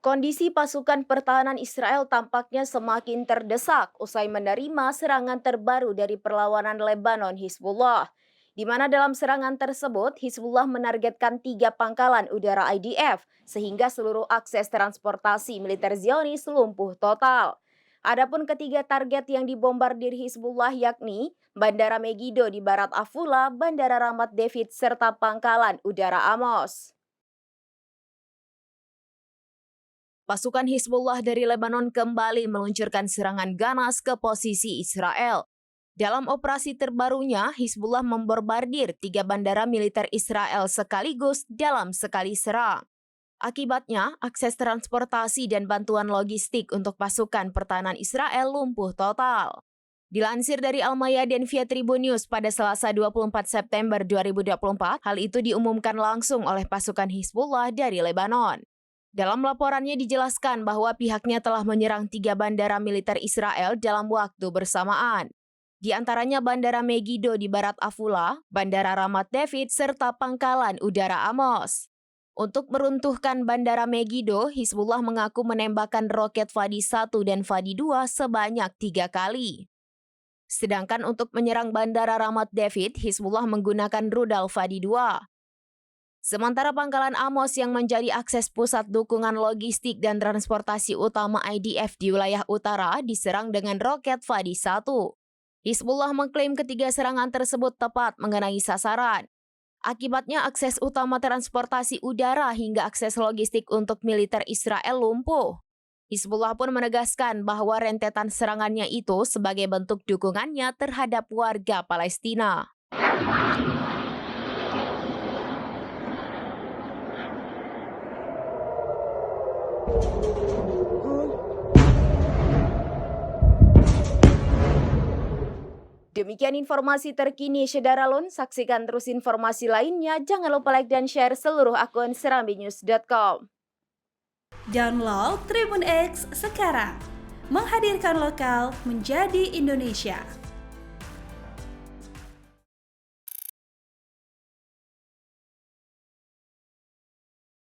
Kondisi pasukan pertahanan Israel tampaknya semakin terdesak usai menerima serangan terbaru dari perlawanan Lebanon Hizbullah, di mana dalam serangan tersebut Hizbullah menargetkan 3 pangkalan udara IDF sehingga seluruh akses transportasi militer Zionis lumpuh total. Adapun ketiga target yang dibombardir Hizbullah yakni Bandara Megiddo di barat Afula, Bandara Ramat David, serta pangkalan udara Amos. Pasukan Hizbullah dari Lebanon kembali meluncurkan serangan ganas ke posisi Israel. Dalam operasi terbarunya, Hizbullah membombardir 3 bandara militer Israel sekaligus dalam sekali serang. Akibatnya, akses transportasi dan bantuan logistik untuk pasukan pertahanan Israel lumpuh total. Dilansir dari Al-Mayadin via Tribun News pada Selasa 24 September 2024, hal itu diumumkan langsung oleh pasukan Hizbullah dari Lebanon. Dalam laporannya dijelaskan bahwa pihaknya telah menyerang 3 bandara militer Israel dalam waktu bersamaan. Di antaranya Bandara Megiddo di barat Afula, Bandara Ramat David, serta pangkalan udara Amos. Untuk meruntuhkan Bandara Megiddo, Hizbullah mengaku menembakkan roket Fadi 1 dan Fadi 2 sebanyak 3 kali. Sedangkan untuk menyerang Bandara Ramat David, Hizbullah menggunakan rudal Fadi 2. Sementara pangkalan Amos yang menjadi akses pusat dukungan logistik dan transportasi utama IDF di wilayah utara diserang dengan roket Fadi 1. Hizbullah mengklaim ketiga serangan tersebut tepat mengenai sasaran. Akibatnya akses utama transportasi udara hingga akses logistik untuk militer Israel lumpuh. Hizbullah pun menegaskan bahwa rentetan serangannya itu sebagai bentuk dukungannya terhadap warga Palestina. Demikian informasi terkini Syederalun, saksikan terus informasi lainnya, jangan lupa like dan share seluruh akun serambinews.com. Download Tribun X sekarang, menghadirkan lokal menjadi Indonesia.